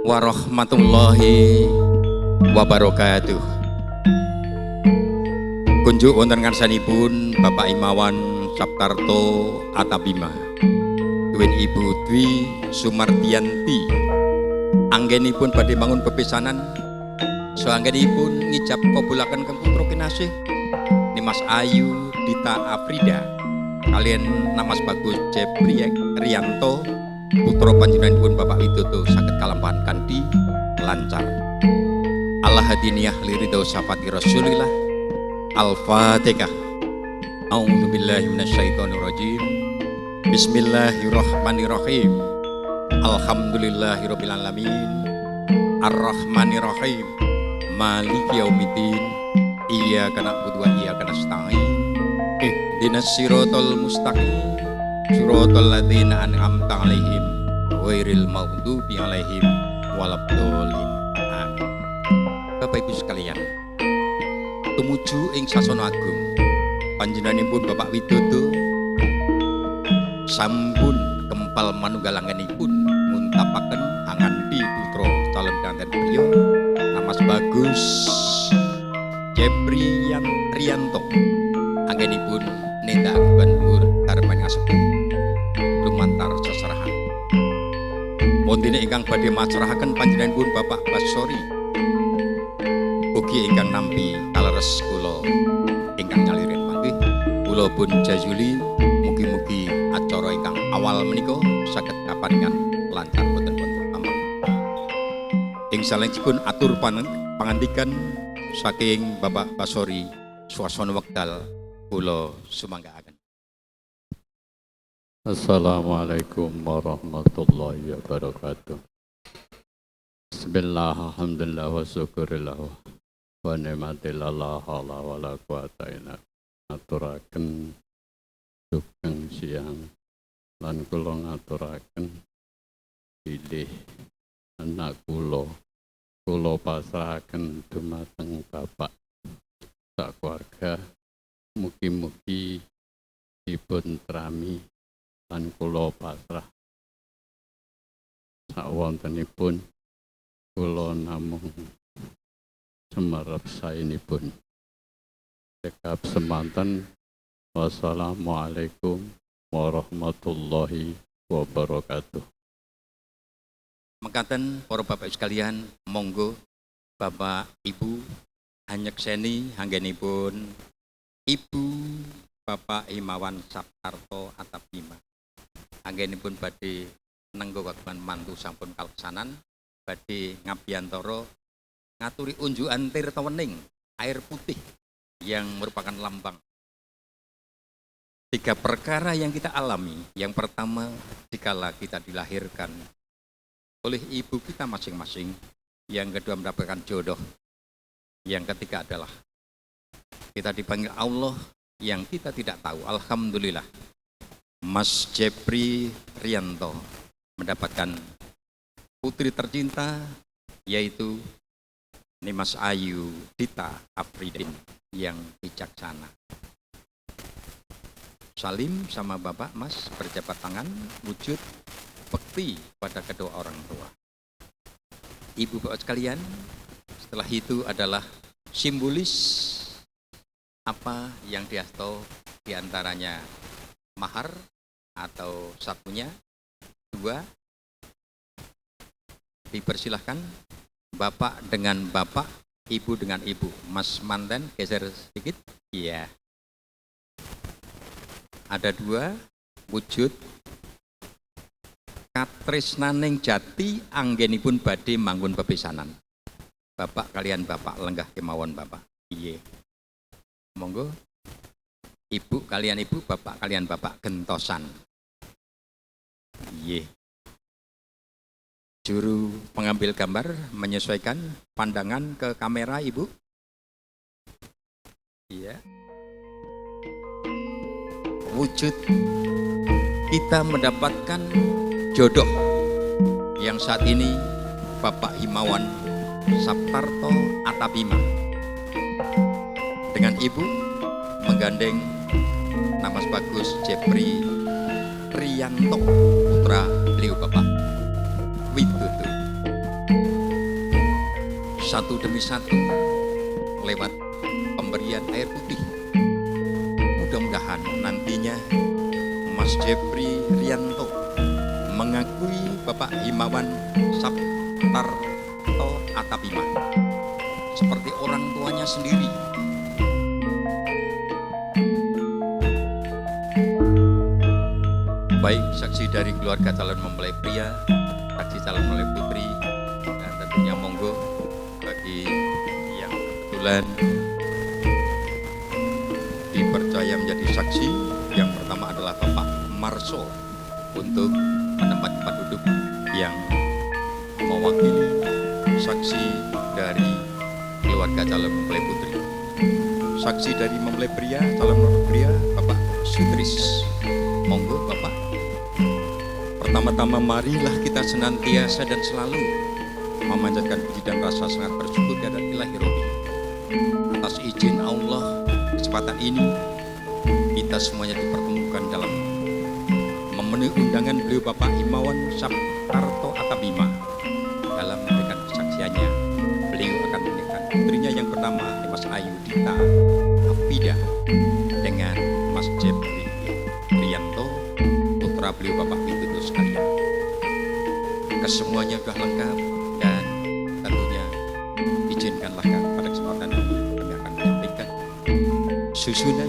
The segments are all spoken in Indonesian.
warahmatullahi wabarakatuh. Kunjuk wonten ngarsanipun Bapak Imawan Saptarto Atabima, duwin Ibu Dwi Sumartiyanti, anggenipun badhe bangun pepisanan, soanggenipun ngijab kabulaken kang putra kinasih Nimas Ayu Dita Afrida kalian Namas Bagus Jepri Rianto putra panjenenganipun Bapak Widodo saged kalampahan kanthi lancar. Al-Hadiniyah liridho syafati Rasulillah. Al-Fatihah. A'udzu billahi minasyaitonir rajim. Bismillahirrahmanirrahim. Alhamdulillahirabbil alamin. Arrahmanirrahim. Maliki yaumiddin. Iyyaka na'budu wa iyyaka nasta'in. Ihdinas siratal mustaqim. Siratal ladzina an'amta 'alaihim ghairil maghdubi 'alaihim waladdallin. Amin. Bapak Ibu sekalian, tumuju ing sasana agung panjenenganipun Bapak Widodo sampun kempal manunggalanganipun muntapaken angandi putra calon kanten beliau Namas Bagus Jepri Rianto anggenipun nindakaken luhur darman ngasepuh lumantar seserahan. Wondene ingkang badhe macerahaken panjenenganipun Bapak Basori ugi ingkang nampi kaleres kula ingkang nyaliren manggih kula pun jajuli mugi-mugi acara ingkang awal menika saged kaparingan lancar boten wonten amang. Ing salajengipun atur pangandikan saking Bapak Basori swasana wekdal kula sumanggaaken. Assalamualaikum warahmatullahi wabarakatuh. Bismillah, alhamdulillah wa syukurillah wa ni'matillah la haula wa la quwata illa billah. Aturaken sugeng siang lan kula ngaturaken bilih anak kula pasrahaken dumateng Bapak sak keluarga, mugi-mugi dipun trami lan kula pasrah sawontenipun kula namung semerep saenipun. Cekap semanten. Wassalamualaikum warahmatullahi wabarakatuh. Mekaten para Bapak sekalian, monggo Bapak Ibu anyekseni anggenipun Ibu Bapak Imawan Saptarto Atabima. Anggenipun badhe nenggo kagungan mantu sampun kaleksanan badhe ngabiyantara ngaturi unjukan tirta wening air putih yang merupakan lambang 3 perkara yang kita alami. Yang pertama, dikala kita dilahirkan oleh ibu kita masing-masing. Yang kedua, mendapatkan jodoh. Yang ketiga adalah kita dipanggil Allah yang kita tidak tahu. Alhamdulillah, Mas Jepri Rianto mendapatkan putri tercinta yaitu Nimas Ayu Dita Afridin yang bijaksana. Salim sama Bapak Mas berjabat tangan wujud bekti pada kedua orang tua. Ibu Bapak sekalian, setelah itu adalah simbolis apa yang diasto diantaranya mahar atau satunya 2. Dipersilahkan Bapak dengan Bapak, Ibu dengan Ibu. Mas manten geser sedikit. Iya. Ada 2 wujud katresnaning jati anggenipun badhe manggon pepisanan. Bapak kalian Bapak lenggah kemawon Bapak. Iya. Monggo. Ibu kalian Ibu, Bapak kalian Bapak gentosan. Iya. Juru pengambil gambar menyesuaikan pandangan ke kamera Ibu. Iya. Wujud kita mendapatkan jodoh yang saat ini Bapak Imawan Saptarto Atabima dengan Ibu menggandeng nama Bagus Jepri Rianto, putra beliau Bapak Widodo, satu demi satu lewat pemberian air putih. Mudah-mudahan nantinya Mas Jepri Rianto mengakui Bapak Himawan Saptarto Attabima seperti orang tuanya sendiri. Baik saksi dari keluarga calon mempelai pria, saksi calon mempelai putri, dan tentunya monggo bagi yang kebetulan dipercaya menjadi saksi. Yang pertama adalah Bapak Marso untuk menempat tempat duduk yang mewakili saksi dari keluarga calon mempelai putri. Saksi dari mempelai pria, calon mempelai pria, Bapak Sutris. Monggo Bapak. Pertama-tama marilah kita senantiasa dan selalu memanjatkan puji dan rasa sangat bersyukur kepada Ilahi Robi. Atas izin Allah, kesempatan ini kita semuanya dipertemukan dalam memenuhi undangan beliau Bapak Himawan Saptarto Attabima. Dalam memberikan kesaksiannya, beliau akan menikahkan putrinya yang pertama, Mas Ayu Dita Afida, dengan Mas Jepri Rianto, putra beliau Bapak Widodo sekalian. Kesemuanya sudah lengkap dan tentunya izinkanlah pada kesempatan ini kami akan menyampaikan susunan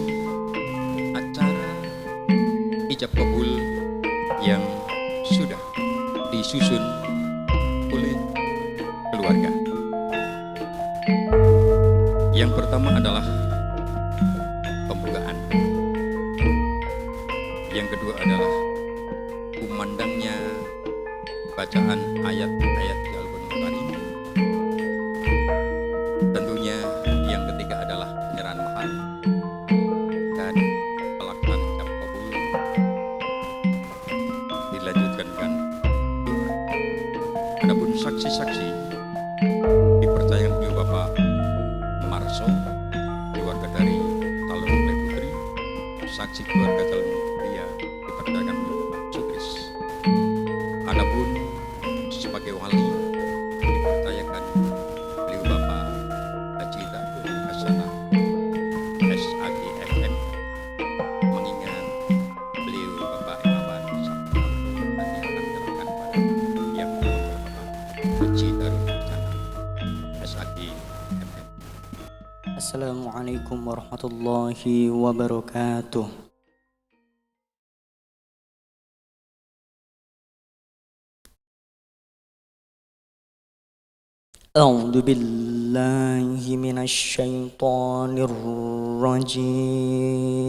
acara ijab kabul yang sudah disusun oleh keluarga. Yang pertama adalah pembukaan. Yang kedua adalah kumandangnya bacaan ayat-ayat Al-Qur'an Karim. Tentunya yang ketiga adalah penyerahan mahar dan pelaksanaan ijab kabul dilanjutkan dengan doa. Adapun saksi-saksi dipercayakan beliau Bapak Marso, keluarga dari calon mempelai putri. Saksi keluarga calon pria dipercayakan beliau Bapak Sutris. Adapun sebagai wali dipercayakan beliau Bapak Haji Datul Hasanah SAG FM, mengingat beliau Bapak Himawan Saptarto nanti akan menyerahkan pada yang Bapak Haji Datul Hasanah SAG FM. Assalamualaikum warahmatullahi wabarakatuh. A'udzu billahi minasy syaithanir rajim.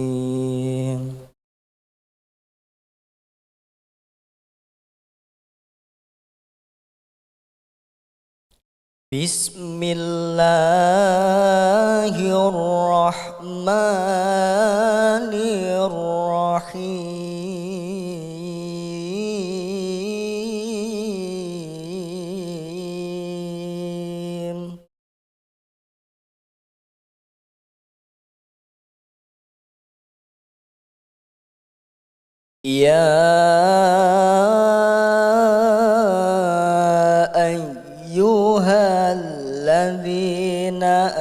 Bismillahirrahmanirrahim. Ya ayyuhalladzina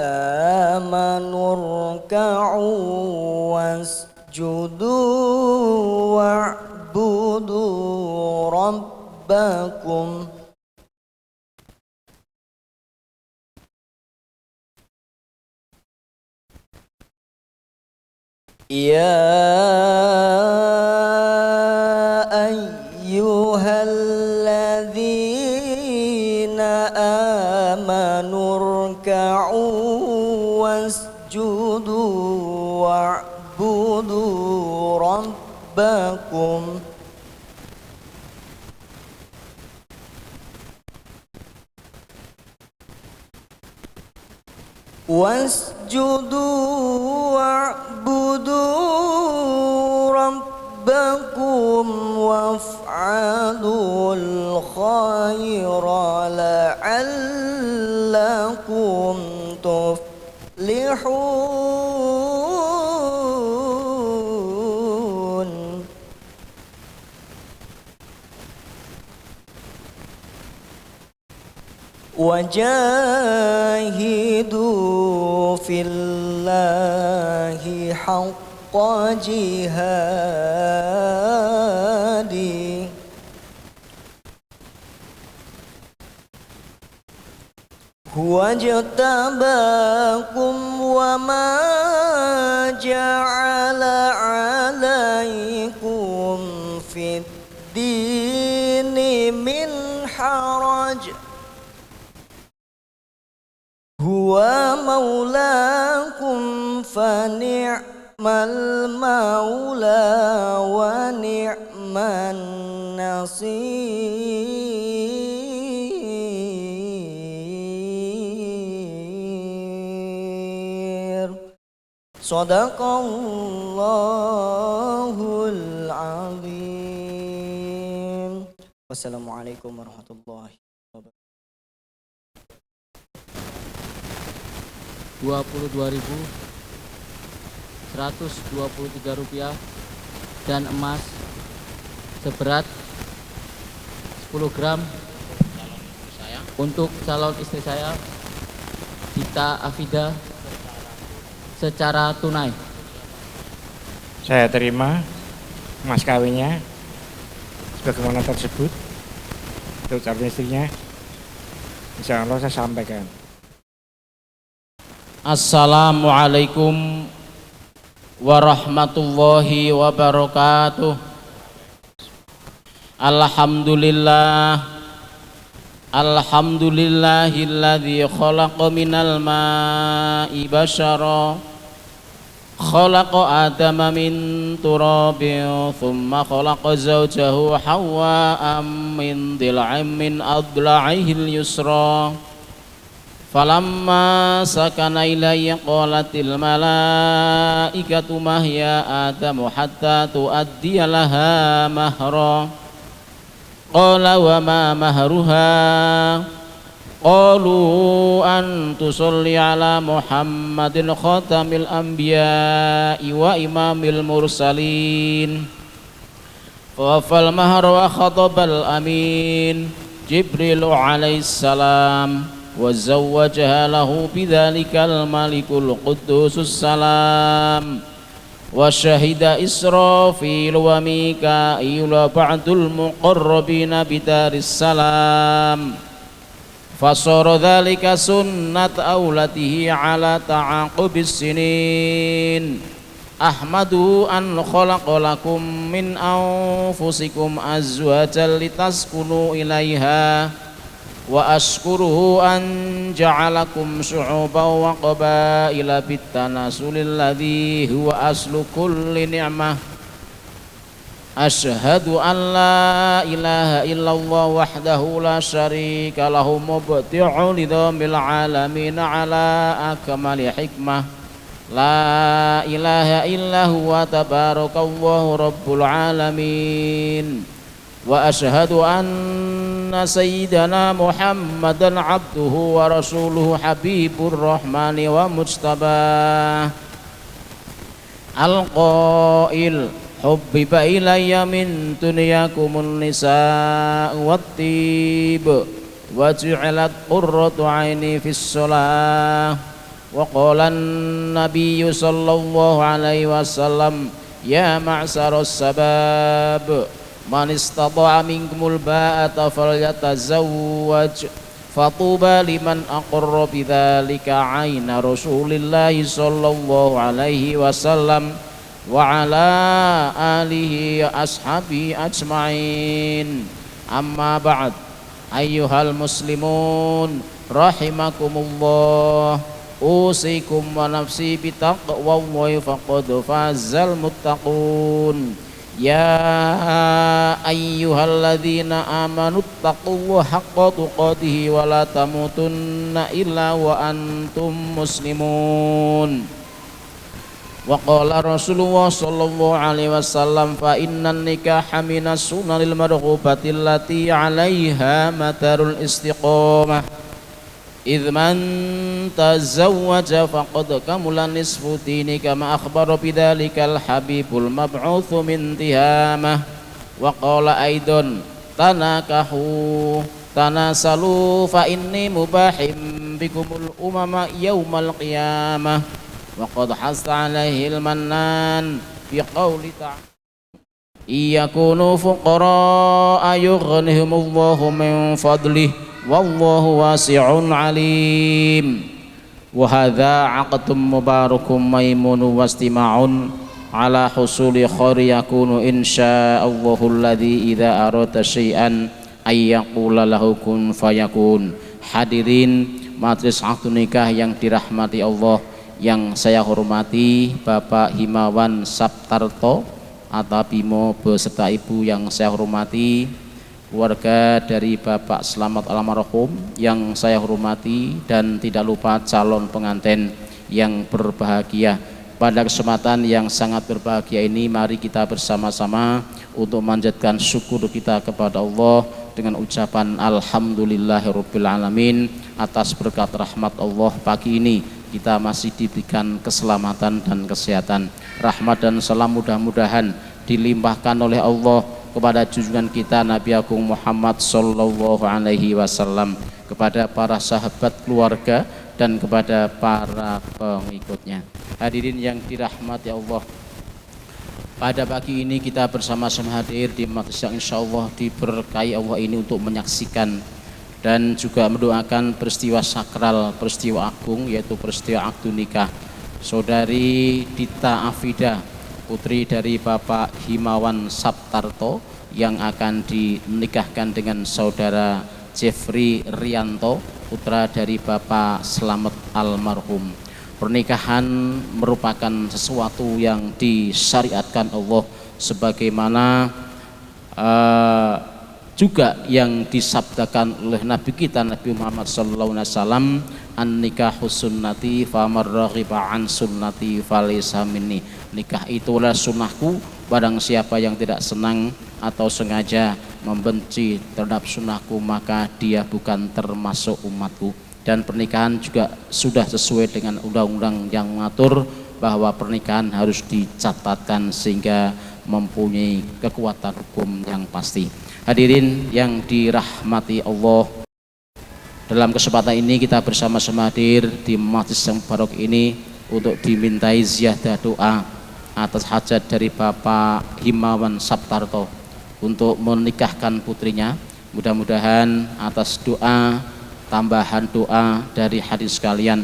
amanu ruk'u wasjudu wa'budu rabbakum. Ya ayyuhalladzina amanu ruk'u wasjudu wa'budu rabbakum. Wasjudu wa'budu rabbakum waf'alul khaira la'allakum tuflihun. وجاهدوا في الله حق جهاده هو اجتباكم وما جعل عليكم في الدين من حرج هو مولاكم فنعم المولى ونعم النصير صدق الله العظيم والسلام عليكم ورحمة الله وبركاته. 22.123 rupiah dan emas seberat 10 gram untuk calon istri saya Dita Afida secara tunai. Saya terima mas kawinnya sebagaimana tersebut untuk calon istrinya. Insya Allah saya sampaikan. Assalamualaikum warahmatullahi wabarakatuh. Alhamdulillahilladzi khalaqa minal ma'i basyara khalaqa adama min turabin thumma khalaqa zawjahu hawwa min dil'in min adla'ihil yusra falamma sakana ilayya qalatil malaikatu ma hiya adamu hatta tuaddiya laha mahra qala wa ma mahruha qalu an tusalli ala Muhammadin khatamil anbiya'i wa imamil mursalin fawafal mahra wa khatabal amin Jibrilu alaihissalam وزوجها له بذلك الملك القدوس السلام وشهد إسرافيل وميكائيل بعد المقربين بدار السلام فصار ذلك سنة أولته على تعاقب السنين أحمده أن خلق لكم من أنفسكم أزواجا لتسكنوا إليها وأشكره أن جعلكم شعوبا وقبائل بالتناسل الذي هو أصل كل نعمة أشهد أن لا إله إلا الله وحده لا شريك له مبدع نظام العالمين على أكمل حكمة لا إله إلا هو تبارك الله رب العالمين وأشهد أن سيدنا محمدا عبده ورسوله حبيب الرحمن ومجتباه القائل حبب إلي من دنياكم النساء والطيب وجعلت قرة عيني في الصلاة وقال النبي صلى الله عليه وسلم يا معشر الشباب من استطاع منكم الباءة فليتزوج فطوبى لمن أقر بذلك عين رسول الله صلى الله عليه وسلم وعلى آله وأصحابه أجمعين أما بعد أيها المسلمون رحمكم الله أوصيكم ونفسي بتقوى الله فقد فاز المتقون يا أيها الذين آمنوا اتقوا الله حق تقاته ولا تموتن إلا وأنتم مسلمون وقال رسول الله صلى الله عليه وسلم فإن النكاح من السنن المرغوبة التي عليها مدار الاستقامة إذ من تزوج فقد كمل نصف دينه كما أخبر بذلك الحبيب المبعوث من تهامة وقال أيضا تناكحوا tanasalu fa inni mubahim bikumul umama yaumal qiyamah wa qad hasa alaihil mannan bi qawli ta'ala iyakunu fuqara yughnihimullahu min fadlih wallahu wasi'un alim. Wa hadza 'aqdun mubarakun maimun wastima'un ala husuli khairi yakunu insyaallahu alladzi idza arada syai'an ay yaqula lahu kun fayakun. Hadirin majelis akad nikah yang dirahmati Allah, yang saya hormati Bapak Himawan Saptarto Atabimo beserta Ibu yang saya hormati, keluarga dari Bapak Slamet almarhum yang saya hormati, dan tidak lupa calon pengantin yang berbahagia. Pada kesempatan yang sangat berbahagia ini, mari kita bersama-sama untuk memanjatkan syukur kita kepada Allah dengan ucapan alhamdulillahirabbil alamin atas berkat rahmat Allah. Pagi ini kita masih diberikan keselamatan dan kesehatan. Rahmat dan salam mudah-mudahan dilimpahkan oleh Allah kepada junjungan kita Nabi Agung Muhammad sallallahu alaihi wasallam, kepada para sahabat, keluarga, dan kepada para pengikutnya. Hadirin yang dirahmati Allah, pada pagi ini kita bersama-sama hadir di majelis yang insyaallah diberkahi Allah ini untuk menyaksikan dan juga mendoakan peristiwa sakral, peristiwa agung, yaitu peristiwa akad nikah saudari Dita Afida, putri dari Bapak Himawan Saptarto, yang akan dinikahkan dengan saudara Jeffrey Rianto, putra dari Bapak Slamet almarhum. Pernikahan merupakan sesuatu yang disyariatkan Allah, sebagaimana juga yang disabdakan oleh Nabi kita Nabi Muhammad SAW, an-nikahu sunnati faman raghiba an sunnati falaysa minni. Nikah itulah sunnahku, barang siapa yang tidak senang atau sengaja membenci terhadap sunnahku maka dia bukan termasuk umatku. Dan pernikahan juga sudah sesuai dengan undang-undang yang mengatur bahwa pernikahan harus dicatatkan sehingga mempunyai kekuatan hukum yang pasti. Hadirin yang dirahmati Allah, dalam kesempatan ini kita bersama-sama hadir di majelis yang barok ini untuk dimintai ziyadah doa atas hajat dari Bapak Himawan Saptarto untuk menikahkan putrinya. Mudah-mudahan atas doa, tambahan doa dari hadis sekalian,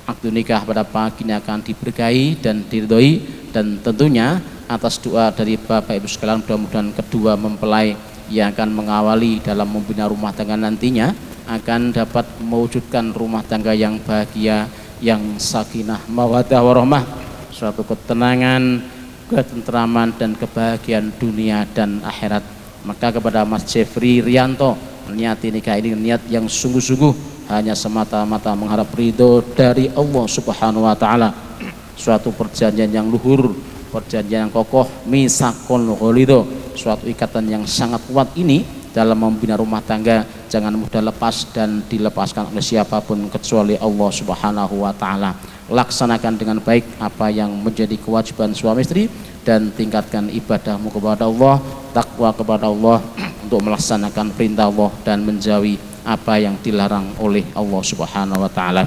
akad nikah pada pagi ini akan diberkahi dan diridhoi, dan tentunya atas doa dari Bapak Ibu sekalian, mudah-mudahan kedua mempelai yang akan mengawali dalam membina rumah tangga nantinya akan dapat mewujudkan rumah tangga yang bahagia, yang sakinah mawaddah warahmah, suatu ketenangan, ketentraman, dan kebahagiaan dunia dan akhirat. Maka kepada Mas Jeffrey Rianto, niati nikah ini niat yang sungguh-sungguh, hanya semata-mata mengharap ridho dari Allah Subhanahu wa taala, suatu perjanjian yang luhur, perjanjian yang kokoh, misakul ghalidho, suatu ikatan yang sangat kuat ini dalam membina rumah tangga jangan mudah lepas dan dilepaskan oleh siapapun kecuali Allah Subhanahu wa taala. Laksanakan dengan baik apa yang menjadi kewajiban suami istri dan tingkatkan ibadahmu kepada Allah, takwa kepada Allah untuk melaksanakan perintah Allah dan menjauhi apa yang dilarang oleh Allah Subhanahu wa taala.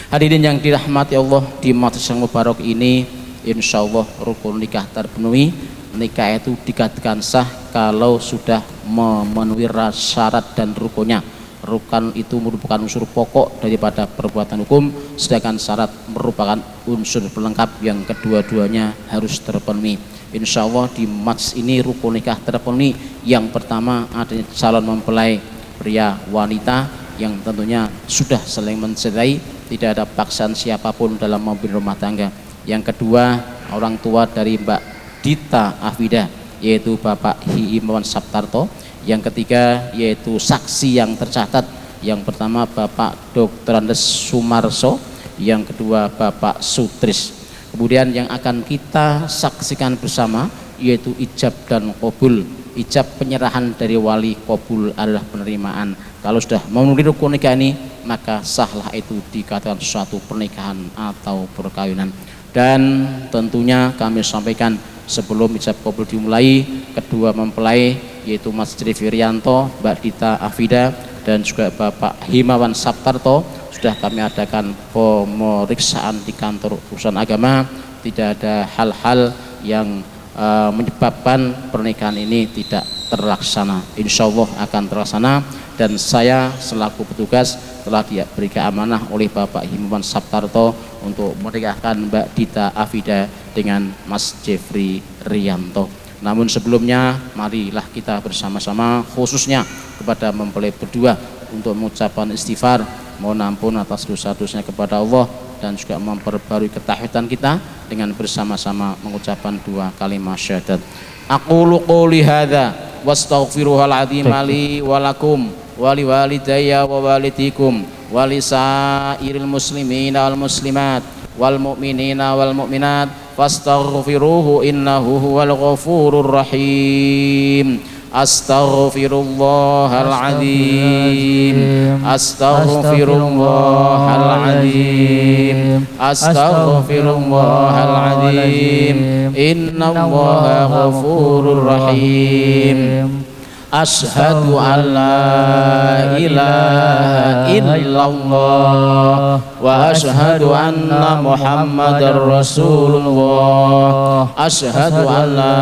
Hadirin yang dirahmati Allah, di majelis yang mubarak ini insyaallah rukun nikah terpenuhi. Nikah itu dikatakan sah kalau sudah memenuhi syarat dan rukunnya. Rukun itu merupakan unsur pokok daripada perbuatan hukum, sedangkan syarat merupakan unsur pelengkap yang kedua-duanya harus terpenuhi. Insya Allah di majelis ini rukun nikah terpenuhi. Yang pertama adanya calon mempelai pria wanita yang tentunya sudah saling mencintai, tidak ada paksaan siapapun dalam membina rumah tangga. Yang kedua, orang tua dari Mbak Dita Afida, yaitu Bapak Himawan Saptarto. Yang ketiga yaitu saksi yang tercatat, yang pertama Bapak Dr. Andes Sumarso, yang kedua Bapak Sutris. Kemudian yang akan kita saksikan bersama yaitu ijab dan qabul. Ijab penyerahan dari wali, qabul adalah penerimaan. Kalau sudah memenuhi rukun nikah ini maka sahlah itu dikatakan suatu pernikahan atau perkawinan. Dan tentunya kami sampaikan sebelum ijab qabul dimulai, kedua mempelai yaitu Mas Trivirianto, Mbak Dita Afida, dan juga Bapak Himawan Saptarto. Sudah kami adakan pemeriksaan di kantor urusan agama, tidak ada hal-hal yang menyebabkan pernikahan ini tidak terlaksana. Insya Allah akan terlaksana, dan saya selaku petugas telah diberi amanah oleh Bapak Himawan Saptarto untuk menikahkan Mbak Dita Afida dengan Mas Jeffrey Rianto. Namun sebelumnya marilah kita bersama-sama khususnya kepada mempelai berdua untuk mengucapkan istighfar, mohon ampun atas dosa-dosanya kepada Allah, dan juga memperbarui ketahidan kita dengan bersama-sama mengucapkan dua kalimat syahadat. Aqulu qouli hadza wastaghfiruhal adzim li wa lakum wa liwalidayya wa walidikum wa lisairil muslimina wal muslimat wal mu'minina wal mu'minat fastaghfiruhu innahu huwal ghafurur rahim. Astaghfirullahaladzim, astaghfirullahaladzim, astaghfirullahaladzim, innallaha ghafurur rahim. Ashhadu an la ilaha illallah wa ashhadu anna Muhammadar Rasulullah. Ashhadu an la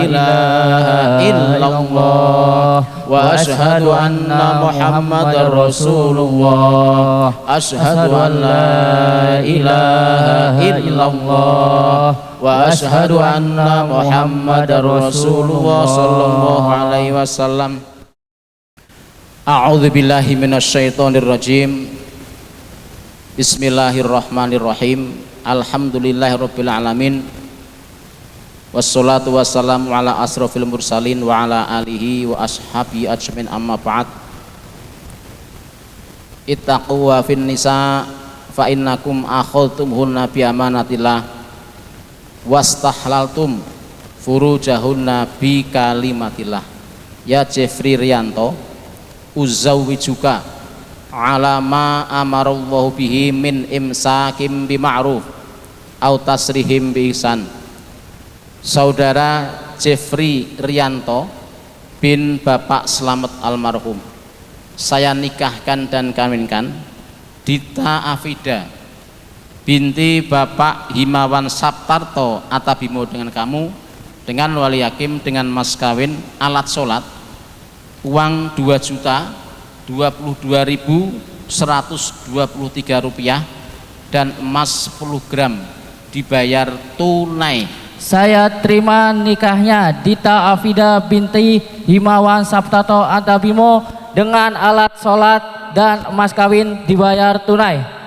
ilaha illallah wa ashhadu anna Muhammadar Rasulullah. Ashhadu an la ilaha illallah wa ashhadu anna Muhammadar Rasulullah sallallahu alaihi wasallam. A'udzu billahi minasyaitonir rajim. Bismillahirrahmanirrahim. Alhamdulillahirabbil alamin. Wassalatu wassalamu ala asrofil mursalin wa ala alihi wa ashabi ajmain, amma ba'd. Ittaqu wa fin nisa fa innakum akhadtumhunna bi amanatillah wastahlaltum furujahunna bi kalimatillah. Ya Jeffrey Rianto, uzawwijuka ala ma amarallahu bihi min imsakim bima'ruf au tasrihim bi ihsan. Saudara Jeffrey Rianto bin Bapak Slamet almarhum, saya nikahkan dan kawinkan Dita Afida binti Bapak Himawan Saptarto Atabimo dengan kamu, dengan wali hakim, dengan mas kawin, alat sholat, uang 2.022.123 rupiah, dan emas 10 gram dibayar tunai. Saya terima nikahnya Dita Afida binti Himawan Saptarto Atabimo dengan alat sholat dan emas kawin dibayar tunai.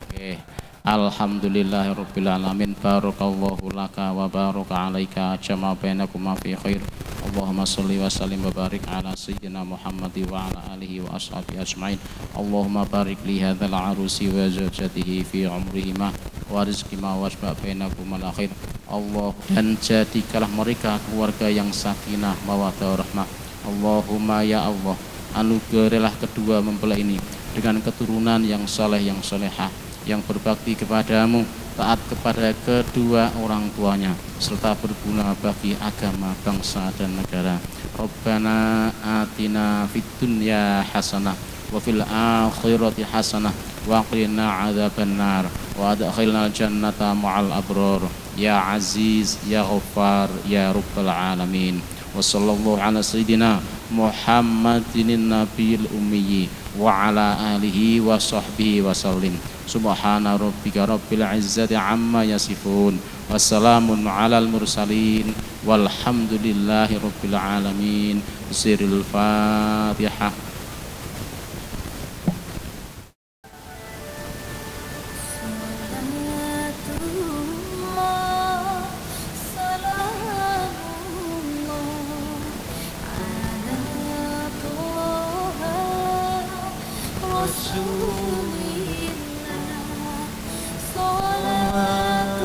Oke. Alhamdulillahirabbil alamin. Barakallahu laka wa baraka alaika jama bainakuma fi khair. Allahumma shalli wa sallim wa barik ala sayyidina Muhammad wa ala alihi wa ashabihi ajmain. Allahumma barik li hadzal arusi wa zawjatihi fi umrihima wa rizqima wasba bainakuma al khair. Allah, dan jadikanlah mereka keluarga yang sakinah mawaddah rahmah. Allahumma ya Allah, anugerahilah kedua mempelai ini dengan keturunan yang saleh, yang solehah, yang berbakti kepadamu, taat kepada kedua orang tuanya, serta berguna bagi agama, bangsa, dan negara. Rabbana atina fid dunya hasanah wa fil akhirati hasanah wa qina adzabannar wa adkhilnal jannata ma'al abrar ya aziz ya ghaffar ya rabbal alamin. Wa sallallahu ala sayyidina Muhammadin nabiyil ummi wa ala alihi wa sahbihi wa sallim. Subhana rabbika rabbil izzati amma yasifun, wassalamun alal mursalin, walhamdulillahi rabbil alamin. Siril Fatihah.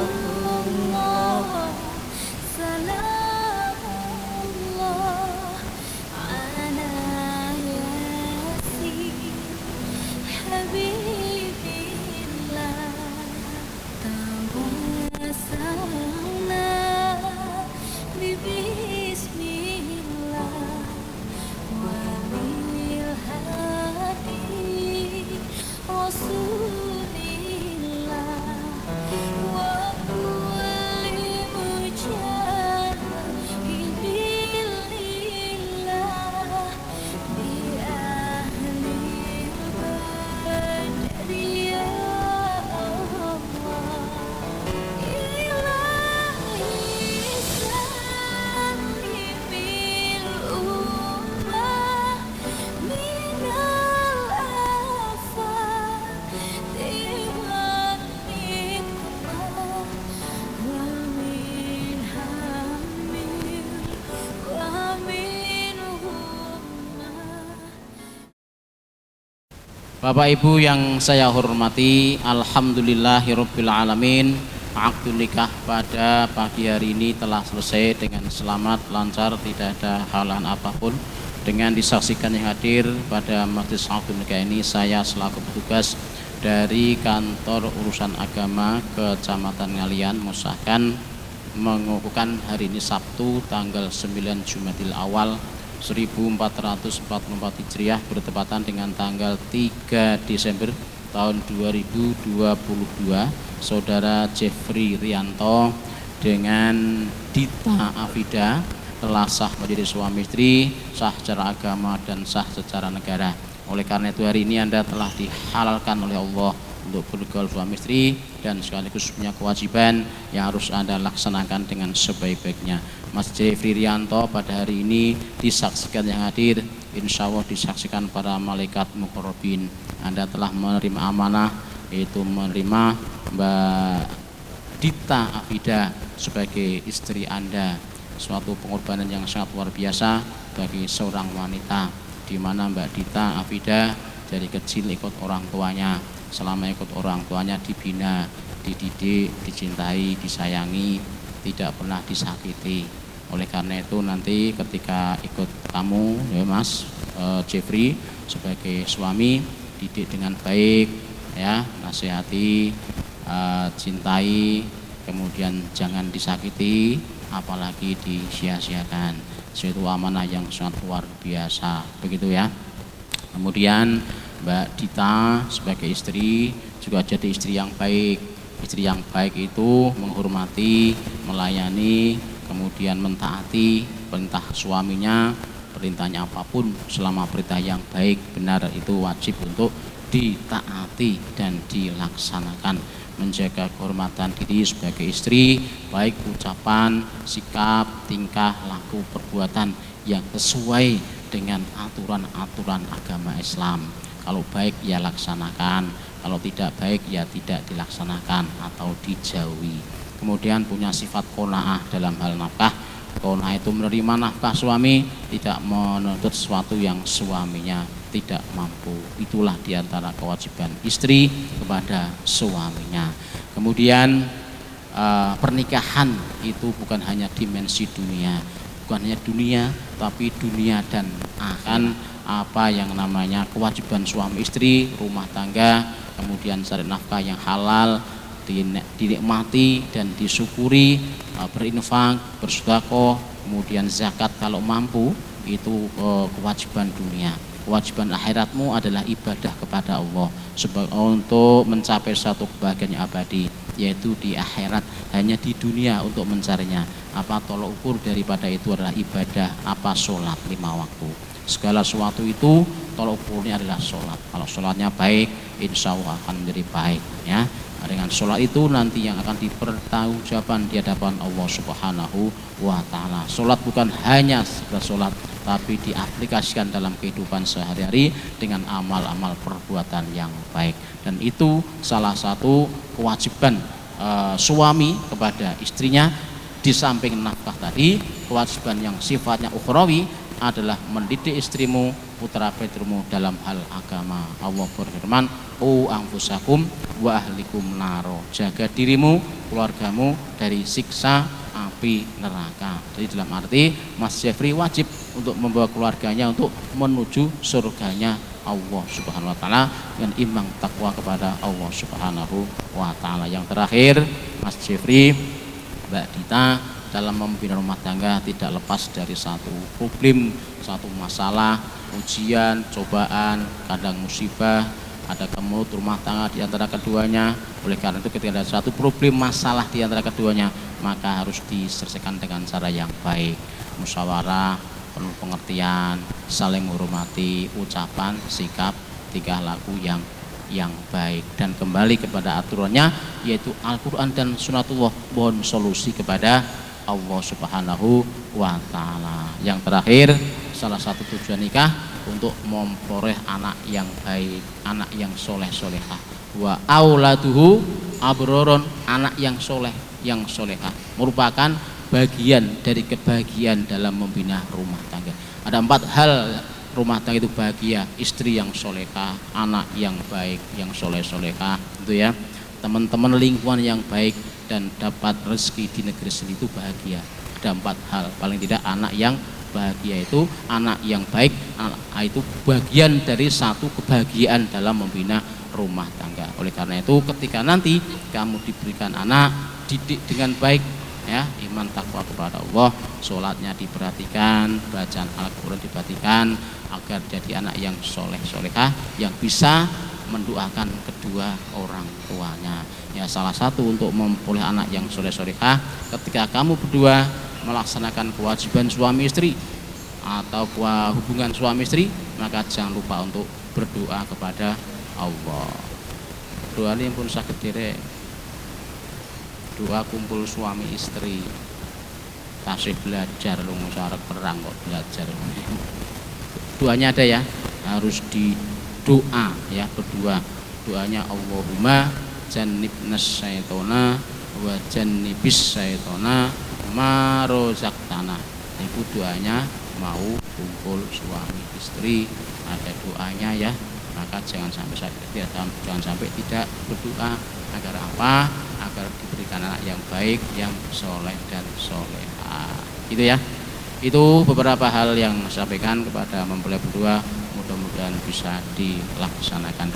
Salamullah ala Bapak Ibu yang saya hormati, alhamdulillahirabbil alamin. Akad nikah pada pagi hari ini telah selesai dengan selamat, lancar, tidak ada halangan apapun. Dengan disaksikan yang hadir pada majelis akad nikah ini, saya selaku petugas dari kantor urusan agama Kecamatan Ngalian mengusahakan mengukuhkan hari ini Sabtu tanggal 9 Jumadil Awal 1444 Hijriah bertepatan dengan tanggal 3 Desember tahun 2022. Saudara Jeffrey Rianto dengan Dita Afida telah sah menjadi suami istri, sah secara agama dan sah secara negara. Oleh karena itu hari ini Anda telah dihalalkan oleh Allah untuk bergaul suami istri dan sekaligus punya kewajiban yang harus Anda laksanakan dengan sebaik-baiknya. Mas Jeffrey Rianto pada hari ini disaksikan yang hadir, insya Allah disaksikan para malaikat muqarrabin. Anda telah menerima amanah, yaitu menerima Mbak Dita Afida sebagai istri Anda. Suatu pengorbanan yang sangat luar biasa bagi seorang wanita, di mana Mbak Dita Afida dari kecil ikut orang tuanya. Selama ikut orang tuanya dibina, dididik, dicintai, disayangi, tidak pernah disakiti. Oleh karena itu nanti ketika ikut kamu ya Mas Jeffrey sebagai suami, didik dengan baik ya, nasihati, cintai, kemudian jangan disakiti apalagi disia-siakan. Itu amanah yang sangat luar biasa, begitu ya. Kemudian Mbak Dita sebagai istri juga jadi istri yang baik. Istri yang baik itu menghormati, melayani, kemudian mentaati perintah suaminya, perintahnya apapun selama perintah yang baik benar itu wajib untuk ditaati dan dilaksanakan. Menjaga kehormatan diri sebagai istri, baik ucapan, sikap, tingkah, laku, perbuatan yang sesuai dengan aturan-aturan agama Islam. Kalau baik ya laksanakan, kalau tidak baik ya tidak dilaksanakan atau dijauhi. Kemudian punya sifat qanaah dalam hal nafkah. Qanaah itu menerima nafkah suami, tidak menuntut sesuatu yang suaminya tidak mampu. Itulah diantara kewajiban istri kepada suaminya. Kemudian pernikahan itu bukan hanya dimensi dunia, bukan hanya dunia, tapi dunia dan akan apa yang namanya kewajiban suami istri, rumah tangga, kemudian cari nafkah yang halal, dinikmati dan disyukuri, berinfak, bersedekah, kemudian zakat kalau mampu, itu kewajiban dunia. Kewajiban akhiratmu adalah ibadah kepada Allah untuk mencapai satu kebahagiaan yang abadi, yaitu di akhirat. Hanya di dunia untuk mencarinya. Apa tolak ukur daripada itu adalah ibadah, apa sholat 5 waktu. Segala sesuatu itu tolak ukurnya adalah sholat. Kalau sholatnya baik, insya Allah akan menjadi baik ya. Dengan sholat itu nanti yang akan dipertanggungjawabkan di hadapan Allah Subhanahu wa Ta'ala. Sholat bukan hanya sekedar sholat, tapi diaplikasikan dalam kehidupan sehari-hari dengan amal-amal perbuatan yang baik. Dan itu salah satu kewajiban suami kepada istrinya. Di samping nafkah tadi, kewajiban yang sifatnya ukhrawi adalah mendidik istrimu, putra putrimu dalam hal agama. Allah berfirman, "Qu anfusakum wa ahlikum naro." Jaga dirimu, keluargamu dari siksa api neraka. Jadi dalam arti Mas Jeffrey wajib untuk membawa keluarganya untuk menuju surganya Allah Subhanahu wa Ta'ala dengan iman takwa kepada Allah Subhanahu wa Ta'ala. Yang terakhir, Mas Jeffrey, Mbak Dita dalam memimpin rumah tangga tidak lepas dari satu problem, satu masalah, ujian, cobaan, kadang musibah, ada kemelut rumah tangga di antara keduanya. Oleh karena itu ketika ada satu problem, masalah di antara keduanya, maka harus diselesaikan dengan cara yang baik, musyawarah, penuh pengertian, saling menghormati, ucapan, sikap, tingkah laku yang baik, dan kembali kepada aturannya yaitu Al-Quran dan Sunnatullah. Mohon solusi kepada Allah Subhanahu wa Ta'ala. Yang terakhir, salah satu tujuan nikah untuk memperoleh anak yang baik, anak yang soleh-solehah. Wa auladuhu abroron, anak yang soleh, yang solehah merupakan bagian dari kebahagiaan dalam membina rumah tangga. Ada 4 hal rumah tangga itu bahagia, istri yang solehah, anak yang baik, yang solehah, gitu ya. Teman-teman lingkungan yang baik dan dapat rezeki di negeri sendiri itu bahagia. Ada 4 hal, paling tidak anak yang bahagia itu, anak yang baik, anak itu bagian dari satu kebahagiaan dalam membina rumah tangga. Oleh karena itu ketika nanti kamu diberikan anak, didik dengan baik, ya, iman takwa kepada Allah, sholatnya diperhatikan, bacaan Al-Quran diperhatikan, agar jadi anak yang solehah yang bisa mendoakan kedua orang tuanya. Ya, salah satu untuk memperoleh anak yang solehah, ketika kamu berdua melaksanakan kewajiban suami istri atau hubungan suami istri, maka jangan lupa untuk berdoa kepada Allah. Doa ini pun sakit diri, doa kumpul suami istri, tasih belajar lu musyarak perang kok belajar. Doanya ada ya, harus di doa ya, berdua. Doanya Allahumma jannibnas syaitona wa jannibis syaitona ma rozaktana. Itu doanya mau kumpul suami istri, ada doanya ya. Maka jangan sampai tidak berdoa. Agar apa? Agar diberikan anak yang baik, yang soleh dan solehah. Itu ya. Itu beberapa hal yang saya sampaikan kepada mempelai berdua, mudah-mudahan bisa dilaksanakan.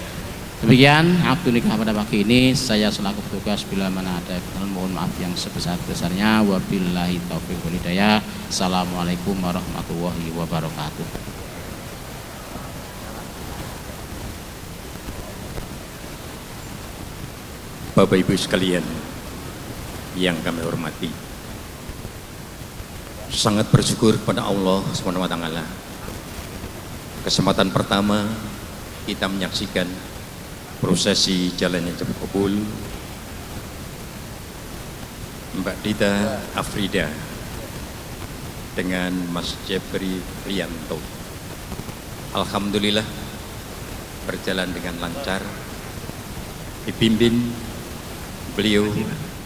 Demikian akad nikah pada pagi ini. Saya selaku petugas bila mana ada kesalahan mohon maaf yang sebesar-besarnya. Wabillahi taufiq wal hidayah. Assalamualaikum warahmatullahi wabarakatuh. Bapak Ibu sekalian yang kami hormati, sangat bersyukur kepada Allah SWT. Kesempatan pertama kita menyaksikan prosesi jalan yang cepat kabul Mbak Dita Afrida dengan Mas Jeffrey Rianto. Alhamdulillah berjalan dengan lancar, dipimpin beliau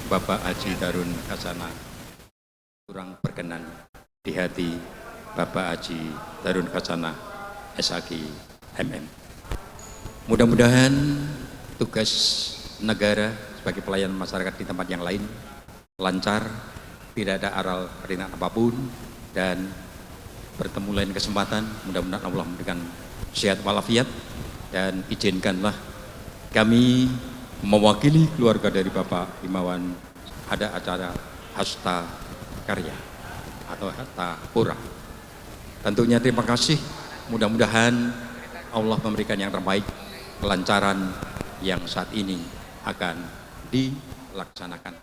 Bapak Haji Darun Hasanah, kurang berkenan di hati Bapak Haji Darun Hasanah SHG MM. Mudah-mudahan tugas negara sebagai pelayan masyarakat di tempat yang lain lancar, tidak ada aral ringan apapun, dan bertemu lain kesempatan. Mudah-mudahan Allah memberikan sehat walafiat, dan izinkanlah kami mewakili keluarga dari Bapak Himawan ada acara Hasta Karya atau Hasta Pura. Tentunya terima kasih, mudah-mudahan Allah memberikan yang terbaik, kelancaran yang saat ini akan dilaksanakan.